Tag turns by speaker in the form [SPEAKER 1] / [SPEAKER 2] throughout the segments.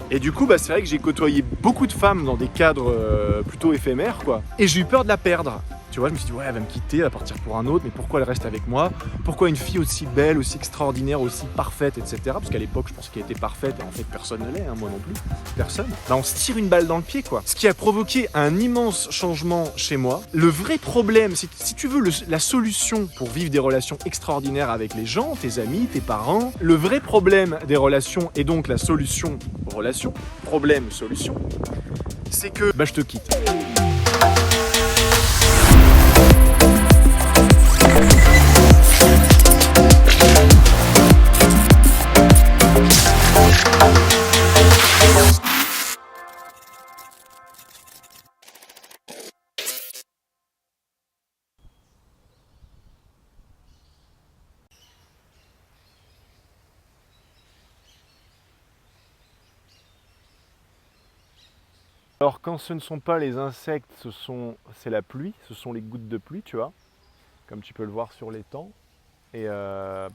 [SPEAKER 1] Et du coup, c'est vrai que j'ai côtoyé beaucoup de femmes dans des cadres plutôt éphémères, quoi. Et j'ai eu peur de la perdre. Tu vois, je me suis dit, ouais, elle va me quitter, elle va partir pour un autre, mais pourquoi elle reste avec moi? Pourquoi une fille aussi belle, aussi extraordinaire, aussi parfaite, etc. Parce qu'à l'époque, je pense qu'elle était parfaite, et en fait, personne ne l'est, hein, moi non plus, personne. On se tire une balle dans le pied, quoi. Ce qui a provoqué un immense changement chez moi. Le vrai problème, c'est si tu veux la solution pour vivre des relations extraordinaires avec les gens, tes amis, tes parents, le vrai problème des relations, et donc la solution aux relations, problème, solution, c'est que, je te quitte. Alors quand ce ne sont pas les insectes, c'est la pluie, ce sont les gouttes de pluie, tu vois, comme tu peux le voir sur l'étang. Et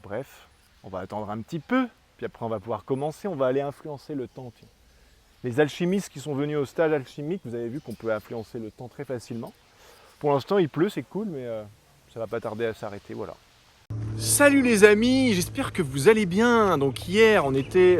[SPEAKER 1] bref, on va attendre un petit peu, puis après on va pouvoir commencer, on va aller influencer le temps. Tiens. Les alchimistes qui sont venus au stage alchimique, vous avez vu qu'on peut influencer le temps très facilement. Pour l'instant il pleut, c'est cool, mais ça va pas tarder à s'arrêter, voilà. Salut les amis, j'espère que vous allez bien. Donc hier on était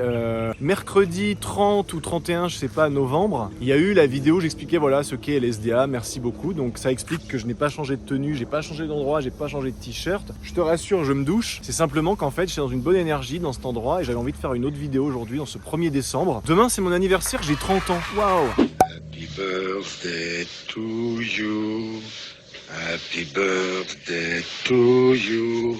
[SPEAKER 1] mercredi 30 ou 31, je sais pas, novembre. Il y a eu la vidéo, j'expliquais voilà ce qu'est LSDA, merci beaucoup. Donc ça explique que je n'ai pas changé de tenue, j'ai pas changé d'endroit, j'ai pas changé de t-shirt. Je te rassure, je me douche. C'est simplement qu'en fait je suis dans une bonne énergie dans cet endroit et j'avais envie de faire une autre vidéo aujourd'hui dans ce 1er décembre. Demain c'est mon anniversaire, j'ai 30 ans. Waouh!
[SPEAKER 2] Happy birthday to you. Happy birthday to you.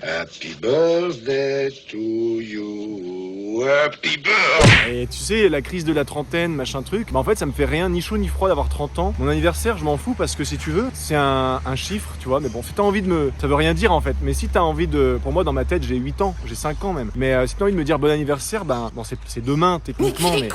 [SPEAKER 2] Happy birthday to you. Happy birthday.
[SPEAKER 1] Et tu sais, la crise de la trentaine, machin truc, en fait ça me fait rien ni chaud ni froid d'avoir 30 ans. Mon anniversaire, je m'en fous parce que si tu veux, c'est un chiffre, tu vois, mais bon, si t'as envie de me... Ça veut rien dire en fait, mais si t'as envie de... Pour moi, dans ma tête, j'ai 8 ans, j'ai 5 ans même. Mais si t'as envie de me dire bon anniversaire, bon, c'est demain techniquement, mais...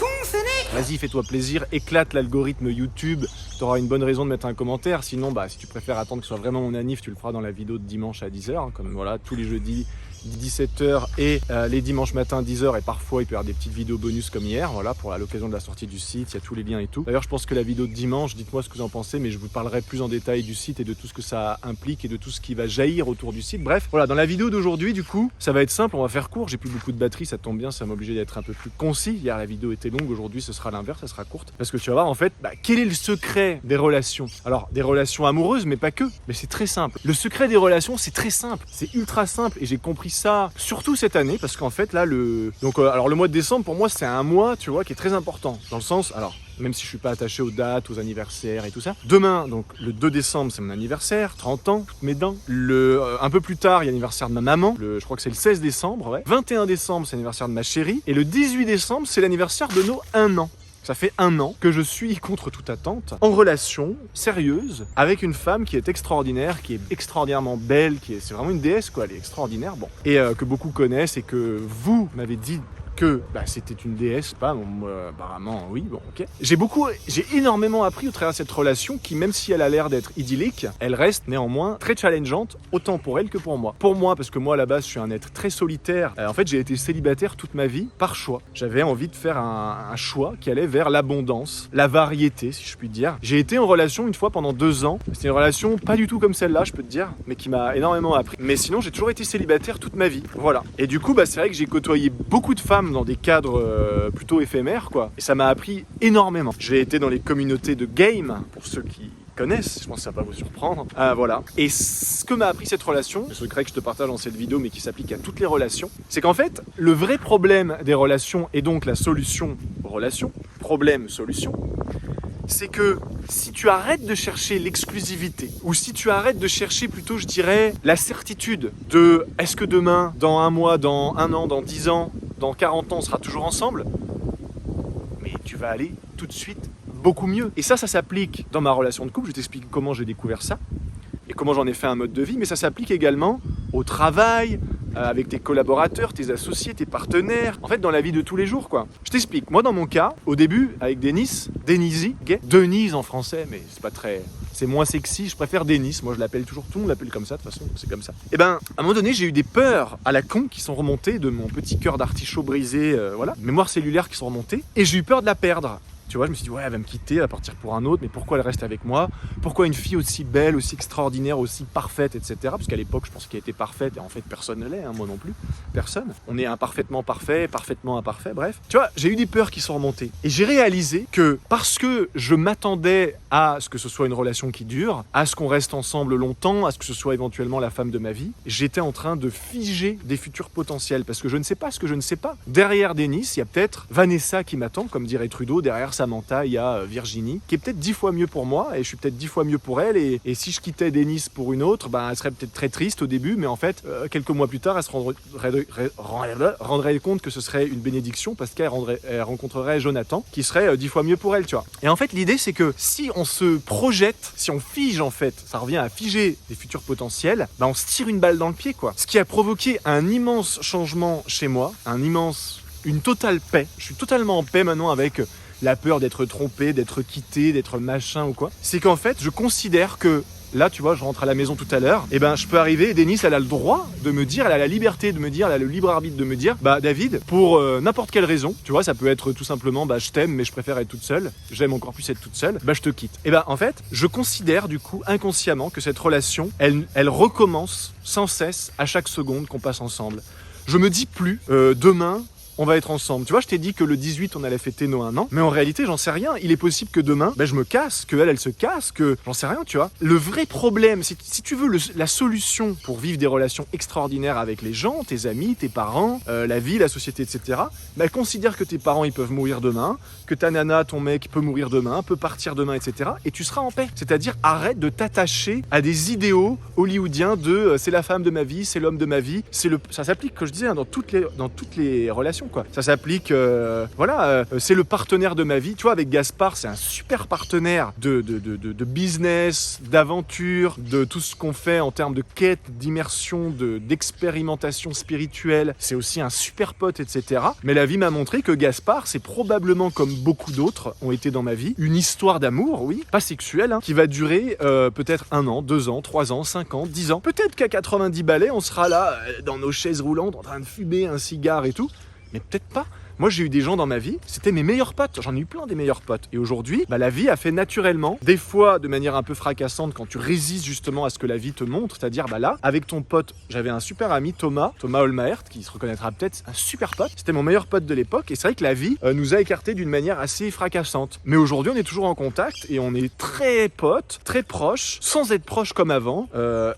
[SPEAKER 1] Vas-y, fais-toi plaisir, éclate l'algorithme YouTube, t'auras une bonne raison de mettre un commentaire. Sinon, si tu préfères attendre que ce soit vraiment mon anniv, tu le feras dans la vidéo de dimanche à 10h, hein, comme voilà, tous les jeudis 17h et les dimanches matin 10h, et parfois il peut y avoir des petites vidéos bonus comme hier, voilà, pour l'occasion de la sortie du site, il y a tous les liens et tout. D'ailleurs je pense que la vidéo de dimanche, dites-moi ce que vous en pensez, mais je vous parlerai plus en détail du site et de tout ce que ça implique et de tout ce qui va jaillir autour du site. Bref, voilà, dans la vidéo d'aujourd'hui du coup, ça va être simple, on va faire court, j'ai plus beaucoup de batterie, ça tombe bien, ça m'a obligé d'être un peu plus concis. Hier la vidéo était longue, aujourd'hui ce sera l'inverse, ça sera courte, parce que tu vas voir en fait, quel est le secret des relations? Alors des relations amoureuses, mais pas que, mais c'est très simple. Le secret des relations, c'est très simple, c'est ultra simple, et j'ai compris ça surtout cette année, parce qu'en fait là alors le mois de décembre pour moi c'est un mois, tu vois, qui est très important, dans le sens, alors même si je suis pas attaché aux dates, aux anniversaires et tout ça. Demain, donc le 2 décembre, c'est mon anniversaire, 30 ans, toutes mes dents. Un peu plus tard, il y a l'anniversaire de ma maman, je crois que c'est le 16 décembre, ouais. 21 décembre, c'est l'anniversaire de ma chérie, et le 18 décembre, c'est l'anniversaire de nos 1 an. Ça fait 1 an que je suis, contre toute attente, en relation sérieuse avec une femme qui est extraordinaire, qui est extraordinairement belle, c'est vraiment une déesse, quoi, elle est extraordinaire, bon. Et que beaucoup connaissent et que vous m'avez dit que c'était une déesse, pas apparemment oui, bon ok. J'ai énormément appris au travers de cette relation qui, même si elle a l'air d'être idyllique, elle reste néanmoins très challengeante, autant pour elle que pour moi. Pour moi, parce que moi à la base je suis un être très solitaire, en fait j'ai été célibataire toute ma vie par choix. J'avais envie de faire un choix qui allait vers l'abondance, la variété si je puis dire. J'ai été en relation une fois pendant 2 ans, c'était une relation pas du tout comme celle-là je peux te dire, mais qui m'a énormément appris. Mais sinon j'ai toujours été célibataire toute ma vie, voilà. Et du coup c'est vrai que j'ai côtoyé beaucoup de femmes dans des cadres plutôt éphémères, quoi. Et ça m'a appris énormément. J'ai été dans les communautés de game, pour ceux qui connaissent, je pense que ça va pas vous surprendre. Voilà. Et ce que m'a appris cette relation, le secret que je te partage dans cette vidéo, mais qui s'applique à toutes les relations, c'est qu'en fait, le vrai problème des relations, et donc la solution aux relations, problème, solution, c'est que si tu arrêtes de chercher l'exclusivité, ou si tu arrêtes de chercher plutôt, je dirais, la certitude de est-ce que demain, dans 1 mois, dans 1 an, dans 10 ans, dans 40 ans, on sera toujours ensemble, mais tu vas aller tout de suite beaucoup mieux. Et ça s'applique dans ma relation de couple, je t'explique comment j'ai découvert ça, et comment j'en ai fait un mode de vie, mais ça s'applique également au travail, avec tes collaborateurs, tes associés, tes partenaires, en fait dans la vie de tous les jours quoi. Je t'explique, moi dans mon cas, au début avec Denise Denise en français, mais c'est pas très... C'est moins sexy, je préfère Denis, moi je l'appelle toujours, tout le monde l'appelle comme ça de toute façon, c'est comme ça. Et ben, à un moment donné, j'ai eu des peurs à la con qui sont remontées de mon petit cœur d'artichaut brisé, voilà, mémoire cellulaire qui sont remontées, et j'ai eu peur de la perdre. Tu vois, je me suis dit, ouais, elle va me quitter, elle va partir pour un autre, mais pourquoi elle reste avec moi? Pourquoi une fille aussi belle, aussi extraordinaire, aussi parfaite, etc. Parce qu'à l'époque, je pense qu'elle était parfaite, et en fait, personne ne l'est, hein, moi non plus. Personne. On est imparfaitement parfait, parfaitement imparfait, bref. Tu vois, j'ai eu des peurs qui sont remontées. Et j'ai réalisé que parce que je m'attendais à ce que ce soit une relation qui dure, à ce qu'on reste ensemble longtemps, à ce que ce soit éventuellement la femme de ma vie, j'étais en train de figer des futurs potentiels, parce que je ne sais pas ce que je ne sais pas. Derrière Denis, il y a peut-être Vanessa qui m'attend, comme dirait Trudeau, derrière Samantha, il y a Virginie, qui est peut-être 10 fois mieux pour moi, et je suis peut-être 10 fois mieux pour elle, et si je quittais Denis pour une autre, ben, elle serait peut-être très triste au début, mais en fait, quelques mois plus tard, elle se rendrait compte que ce serait une bénédiction, parce qu'elle rencontrerait Jonathan, qui serait 10 fois mieux pour elle, tu vois. Et en fait, l'idée, c'est que si on se projette, si on fige, en fait, ça revient à figer des futurs potentiels, ben, on se tire une balle dans le pied, quoi. Ce qui a provoqué un immense changement chez moi, une totale paix. Je suis totalement en paix maintenant avec la peur d'être trompé, d'être quitté, d'être machin ou quoi. C'est qu'en fait, je considère que là, tu vois, je rentre à la maison tout à l'heure, et ben je peux arriver, et Denis, elle a le droit de me dire, elle a la liberté de me dire, elle a le libre arbitre de me dire, bah David, pour n'importe quelle raison, tu vois, ça peut être tout simplement, bah je t'aime, mais je préfère être toute seule, j'aime encore plus être toute seule, bah je te quitte. Et ben en fait, je considère du coup inconsciemment que cette relation, elle recommence sans cesse à chaque seconde qu'on passe ensemble. Je me dis plus, demain, on va être ensemble. Tu vois, je t'ai dit que le 18, on allait fêter nos 1 an. Mais en réalité, j'en sais rien. Il est possible que demain, je me casse, qu'elle se casse, que... J'en sais rien, tu vois. Le vrai problème, si tu veux, la solution pour vivre des relations extraordinaires avec les gens, tes amis, tes parents, la vie, la société, etc., considère que tes parents, ils peuvent mourir demain, que ta nana, ton mec peut mourir demain, peut partir demain, etc. Et tu seras en paix. C'est-à-dire, arrête de t'attacher à des idéaux hollywoodiens de c'est la femme de ma vie, c'est l'homme de ma vie. Ça s'applique, comme je disais, dans toutes les relations. Quoi. Ça s'applique, c'est le partenaire de ma vie. Tu vois, avec Gaspard, c'est un super partenaire de business, d'aventure, de tout ce qu'on fait en termes de quête, d'immersion, d'expérimentation spirituelle. C'est aussi un super pote, etc. Mais la vie m'a montré que Gaspard, c'est probablement, comme beaucoup d'autres ont été dans ma vie, une histoire d'amour, oui, pas sexuelle, hein, qui va durer peut-être 1 an, 2 ans, 3 ans, 5 ans, 10 ans. Peut-être qu'à 90 balais, on sera là, dans nos chaises roulantes, en train de fumer un cigare et tout. Mais peut-être pas. Moi, j'ai eu des gens dans ma vie, c'était mes meilleurs potes. J'en ai eu plein des meilleurs potes. Et aujourd'hui, la vie a fait naturellement, des fois de manière un peu fracassante quand tu résistes justement à ce que la vie te montre. C'est-à-dire, là, avec ton pote, j'avais un super ami, Thomas Olmaert, qui se reconnaîtra peut-être, un super pote. C'était mon meilleur pote de l'époque. Et c'est vrai que la vie nous a écartés d'une manière assez fracassante. Mais aujourd'hui, on est toujours en contact et on est très potes, très proches, sans être proches comme avant.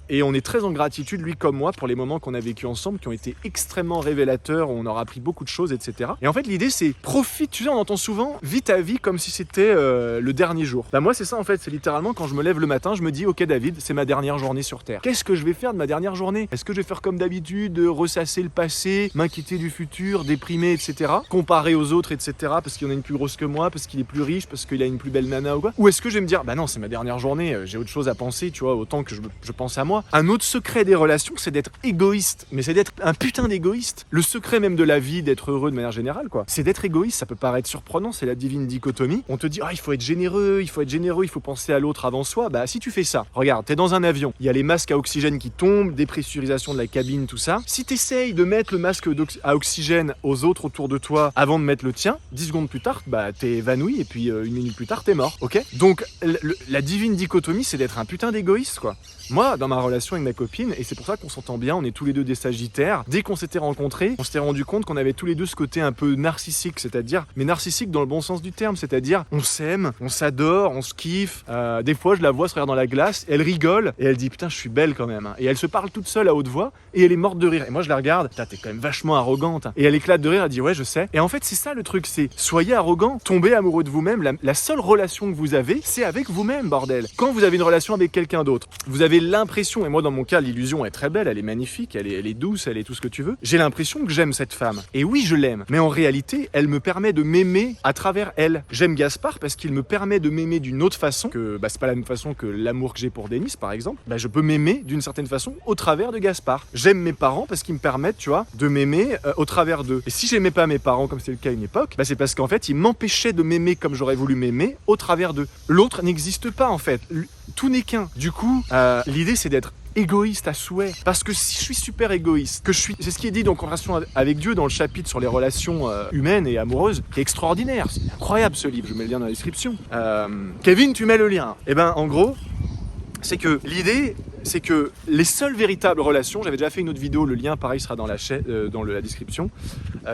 [SPEAKER 1] Et on est très en gratitude, lui comme moi, pour les moments qu'on a vécu ensemble, qui ont été extrêmement révélateurs, où on aura appris beaucoup de choses, etc. Et en fait, l'idée, c'est profite. Tu sais, on entend souvent, vis ta vie comme si c'était le dernier jour. Moi, c'est ça, en fait. C'est littéralement, quand je me lève le matin, je me dis, ok, David, c'est ma dernière journée sur Terre. Qu'est-ce que je vais faire de ma dernière journée? Est-ce que je vais faire comme d'habitude, ressasser le passé, m'inquiéter du futur, déprimer, etc., comparer aux autres, etc., parce qu'il y en a une plus grosse que moi, parce qu'il est plus riche, parce qu'il a une plus belle nana ou quoi? Ou est-ce que je vais me dire, non, c'est ma dernière journée, j'ai autre chose à penser, tu vois, autant que je pense à moi. Un autre secret des relations, c'est d'être égoïste. Mais c'est d'être un putain d'égoïste. Le secret même de la vie, d'être heureux de manière générale, c'est d'être égoïste. Ça peut paraître surprenant, c'est la divine dichotomie. On te dit, il faut être généreux, il faut penser à l'autre avant soi. Si tu fais ça, regarde, t'es dans un avion, il y a les masques à oxygène qui tombent, dépressurisation de la cabine, tout ça. Si t'essayes de mettre le masque à oxygène aux autres autour de toi avant de mettre le tien, 10 secondes plus tard, t'es évanoui et puis 1 minute plus tard, t'es mort, ok? Donc, la divine dichotomie, c'est d'être un putain d'égoïste, quoi. Moi, dans ma relation avec ma copine, et c'est pour ça qu'on s'entend bien, on est tous les deux des sagittaires, dès qu'on s'était rencontrés, on s'était rendu compte qu'on avait tous les deux ce côté un peu narcissique, c'est-à-dire, mais narcissique dans le bon sens du terme, c'est-à-dire, on s'aime, on s'adore, on se kiffe. Des fois, je la vois se regarder dans la glace, elle rigole, et elle dit, putain, je suis belle quand même. Et elle se parle toute seule à haute voix, et elle est morte de rire. Et moi, je la regarde, putain, t'es quand même vachement arrogante. Et elle éclate de rire, elle dit, ouais, je sais. Et en fait, c'est ça le truc, c'est, soyez arrogant, tombez amoureux de vous-même. La seule relation que vous avez, c'est avec vous-même, bordel. Quand vous avez une relation avec quelqu'un d'autre, vous avez l'impression, et moi dans mon cas l'illusion est très belle, elle est magnifique, elle est douce, elle est tout ce que tu veux, j'ai l'impression que j'aime cette femme, et oui je l'aime, mais en réalité, elle me permet de m'aimer à travers elle. J'aime Gaspard parce qu'il me permet de m'aimer d'une autre façon, que c'est pas la même façon que l'amour que j'ai pour Denis par exemple. Je peux m'aimer d'une certaine façon au travers de Gaspard. J'aime mes parents parce qu'ils me permettent, tu vois, de m'aimer au travers d'eux. Et si j'aimais pas mes parents comme c'était le cas à une époque, c'est parce qu'en fait, ils m'empêchaient de m'aimer comme j'aurais voulu m'aimer au travers d'eux. L'autre n'existe pas en fait. Tout n'est qu'un. Du coup, l'idée c'est d'être égoïste à souhait. Parce que si je suis super égoïste, c'est ce qui est dit donc en relation avec Dieu dans le chapitre sur les relations humaines et amoureuses, qui est extraordinaire. C'est incroyable ce livre, je mets le lien dans la description. Kevin, tu mets le lien. En gros, c'est que l'idée, c'est que les seules véritables relations, j'avais déjà fait une autre vidéo, le lien pareil sera dans la description,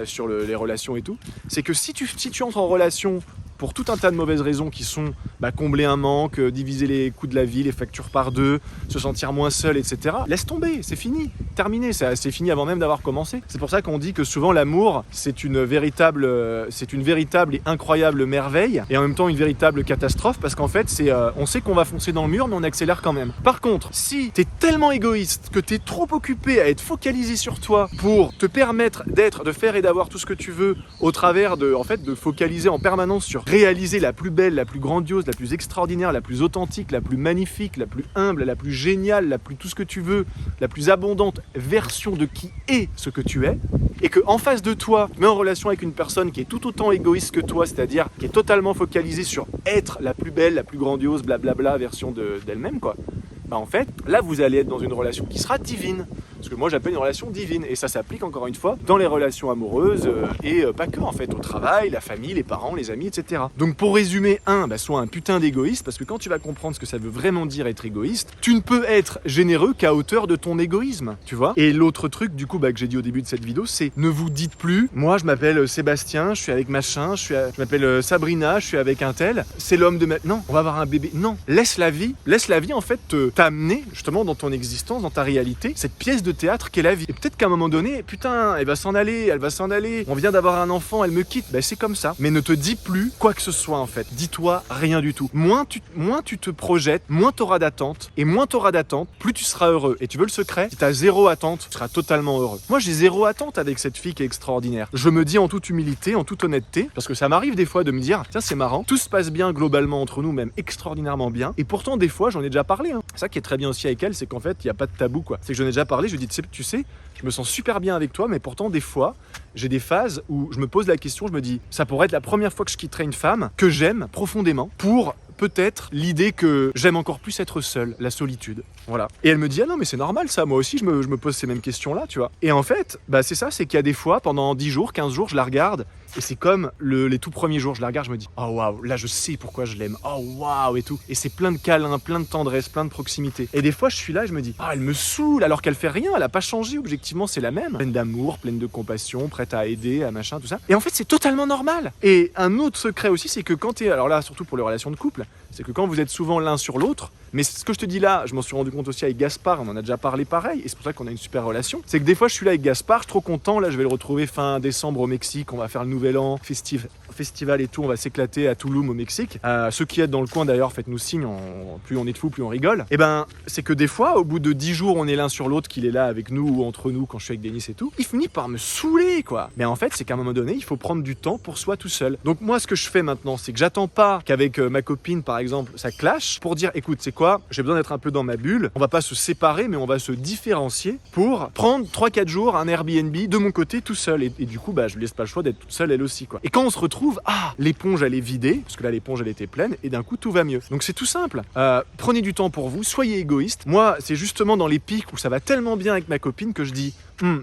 [SPEAKER 1] sur les relations et tout, c'est que si tu entres en relation pour tout un tas de mauvaises raisons qui sont combler un manque, diviser les coûts de la vie, les factures par deux, se sentir moins seul, etc. Laisse tomber, c'est fini, terminé, c'est fini avant même d'avoir commencé. C'est pour ça qu'on dit que souvent l'amour, c'est une véritable et incroyable merveille, et en même temps une véritable catastrophe, parce qu'en fait, on sait qu'on va foncer dans le mur, mais on accélère quand même. Par contre, si t'es tellement égoïste que t'es trop occupé à être focalisé sur toi pour te permettre de faire et d'avoir tout ce que tu veux au travers de focaliser en permanence sur réaliser la plus belle, la plus grandiose, la plus extraordinaire, la plus authentique, la plus magnifique, la plus humble, la plus géniale, la plus tout ce que tu veux, la plus abondante version de qui est ce que tu es, et qu'en face de toi, tu mets en relation avec une personne qui est tout autant égoïste que toi, c'est-à-dire qui est totalement focalisée sur être la plus belle, la plus grandiose, blablabla version d'elle-même, quoi. En fait, là, vous allez être dans une relation qui sera divine. Ce que moi j'appelle une relation divine. Et ça s'applique encore une fois dans les relations amoureuses et pas que en fait, au travail, la famille, les parents, les amis, etc. Donc pour résumer, sois un putain d'égoïste, parce que quand tu vas comprendre ce que ça veut vraiment dire être égoïste, tu ne peux être généreux qu'à hauteur de ton égoïsme, tu vois. Et l'autre truc du coup que j'ai dit au début de cette vidéo, c'est ne vous dites plus, moi je m'appelle Sébastien, je suis avec machin, je m'appelle Sabrina, je suis avec un tel, c'est l'homme de ma... Non, on va avoir un bébé. Non, laisse la vie en fait t'amener justement dans ton existence, dans ta réalité, cette pièce de théâtre qu'est la vie. Et peut-être qu'à un moment donné, putain, elle va s'en aller, on vient d'avoir un enfant, elle me quitte, c'est comme ça. Mais ne te dis plus quoi que ce soit en fait, dis-toi rien du tout. Moins tu te projettes, moins t'auras d'attente, et moins t'auras d'attente, plus tu seras heureux. Et tu veux le secret? Si t'as zéro attente, tu seras totalement heureux. Moi j'ai zéro attente avec cette fille qui est extraordinaire. Je me dis en toute humilité, en toute honnêteté, parce que ça m'arrive des fois de me dire, tiens c'est marrant, tout se passe bien globalement entre nous, même extraordinairement bien, et pourtant des fois j'en ai déjà parlé. Ça qui est très bien aussi avec elle, c'est qu'en fait il n'y a pas de tabou quoi. C'est que j'en ai déjà parlé, je lui dis tu sais, je me sens super bien avec toi, mais pourtant des fois j'ai des phases où je me pose la question, je me dis ça pourrait être la première fois que je quitterai une femme que j'aime profondément pour peut-être l'idée que j'aime encore plus être seul, la solitude. Voilà. Et elle me dit, ah non, mais c'est normal ça, moi aussi je me pose ces mêmes questions-là, tu vois. Et en fait, c'est ça, c'est qu'il y a des fois, pendant 10 jours, 15 jours, je la regarde, et c'est comme les tout premiers jours, je la regarde, je me dis, oh waouh, là je sais pourquoi je l'aime, oh waouh, et tout. Et c'est plein de câlins, plein de tendresse, plein de proximité. Et des fois, je suis là, et je me dis, elle me saoule, alors qu'elle fait rien, elle a pas changé, objectivement, c'est la même. Pleine d'amour, pleine de compassion, prête à aider, à machin, tout ça. Et en fait, c'est totalement normal. Et un autre secret aussi, c'est que quand alors là, surtout pour les relations de couple, c'est que quand vous êtes souvent l'un sur l'autre, mais ce que je te dis là, je m'en suis rendu compte aussi avec Gaspard, on en a déjà parlé pareil, et c'est pour ça qu'on a une super relation, c'est que des fois je suis là avec Gaspard, je suis trop content, là je vais le retrouver fin décembre au Mexique, on va faire le nouvel an, festival et tout, on va s'éclater à Tulum au Mexique. Ceux qui êtes dans le coin d'ailleurs, faites-nous signe, plus on est de fous, plus on rigole. Et c'est que des fois, au bout de 10 jours, on est l'un sur l'autre, qu'il est là avec nous ou entre nous quand je suis avec Denis et tout, il finit par me saouler quoi. Mais en fait, c'est qu'à un moment donné, il faut prendre du temps pour soi tout seul. Donc moi, ce que je fais maintenant, c'est que j'attends pas qu'avec ma copine par exemple, ça clash, pour dire écoute, c'est quoi, j'ai besoin d'être un peu dans ma bulle, on va pas se séparer, mais on va se différencier pour prendre 3-4 jours un Airbnb de mon côté tout seul. Et du coup, je lui laisse pas le choix d'être toute seule elle aussi quoi. Et quand on se retrouve, l'éponge elle est vidée, parce que là l'éponge elle était pleine, et d'un coup tout va mieux. Donc c'est tout simple. Prenez du temps pour vous, soyez égoïste. Moi, c'est justement dans les pics où ça va tellement bien avec ma copine que je dis,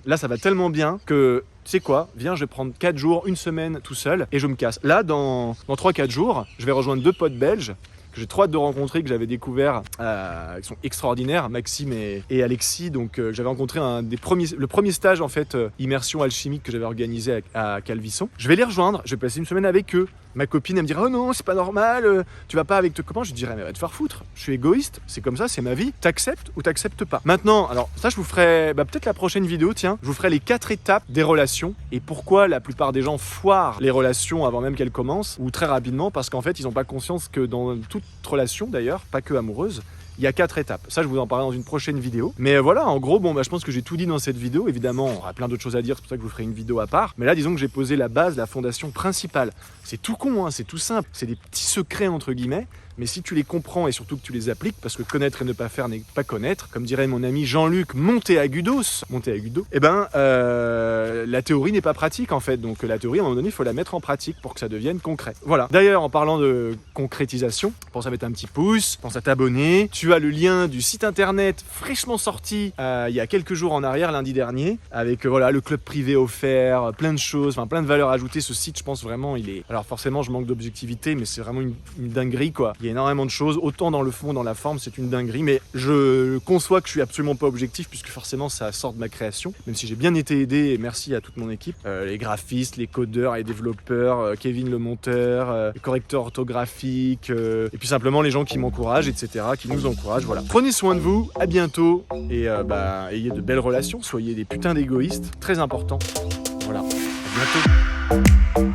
[SPEAKER 1] là ça va tellement bien que tu sais quoi, viens, je vais prendre 4 jours, une semaine tout seul et je me casse. Là, dans 3-4 jours, je vais rejoindre 2 potes belges que j'ai trop hâte de rencontrer, que j'avais découvert, qui sont extraordinaires, Maxime et Alexis. Donc j'avais rencontré le premier stage en fait, immersion alchimique que j'avais organisé à Calvisson. Je vais les rejoindre, je vais passer une semaine avec eux. Ma copine elle me dira oh non c'est pas normal, tu vas pas avec tes copains. Je dirais mais va te faire foutre, je suis égoïste, c'est comme ça, c'est ma vie, t'acceptes ou t'acceptes pas. Maintenant, alors ça je vous ferai peut-être la prochaine vidéo, tiens, je vous ferai les 4 étapes des relations et pourquoi la plupart des gens foirent les relations avant même qu'elles commencent ou très rapidement, parce qu'en fait ils n'ont pas conscience que dans toute relation d'ailleurs, pas que amoureuse, Il y a 4 étapes. Ça, je vous en parlerai dans une prochaine vidéo. Mais voilà, en gros, bon, bah, je pense que j'ai tout dit dans cette vidéo. Évidemment, on aura plein d'autres choses à dire, c'est pour ça que je vous ferai une vidéo à part. Mais là, disons que j'ai posé la base, la fondation principale. C'est tout con, hein, c'est tout simple. C'est des petits secrets, entre guillemets. Mais si tu les comprends et surtout que tu les appliques, parce que connaître et ne pas faire n'est pas connaître, comme dirait mon ami Jean-Luc Monteagudo, eh ben, la théorie n'est pas pratique en fait. Donc la théorie, à un moment donné, il faut la mettre en pratique pour que ça devienne concret. Voilà. D'ailleurs, en parlant de concrétisation, pense à mettre un petit pouce, pense à t'abonner. Tu as le lien du site internet fraîchement sorti il y a quelques jours en arrière, lundi dernier, avec voilà le club privé offert, plein de choses, enfin plein de valeurs ajoutées. Ce site, je pense vraiment, il est. Alors forcément, je manque d'objectivité, mais c'est vraiment une dinguerie quoi. Il y a énormément de choses, autant dans le fond, dans la forme, c'est une dinguerie, mais je conçois que je suis absolument pas objectif puisque forcément ça sort de ma création, même si j'ai bien été aidé et merci à toute mon équipe, les graphistes, les codeurs, les développeurs, Kevin le monteur, les correcteurs orthographiques, et puis simplement les gens qui m'encouragent, etc., qui nous encouragent, voilà. Prenez soin de vous, à bientôt, et ayez de belles relations, soyez des putains d'égoïstes, très important, voilà, à bientôt.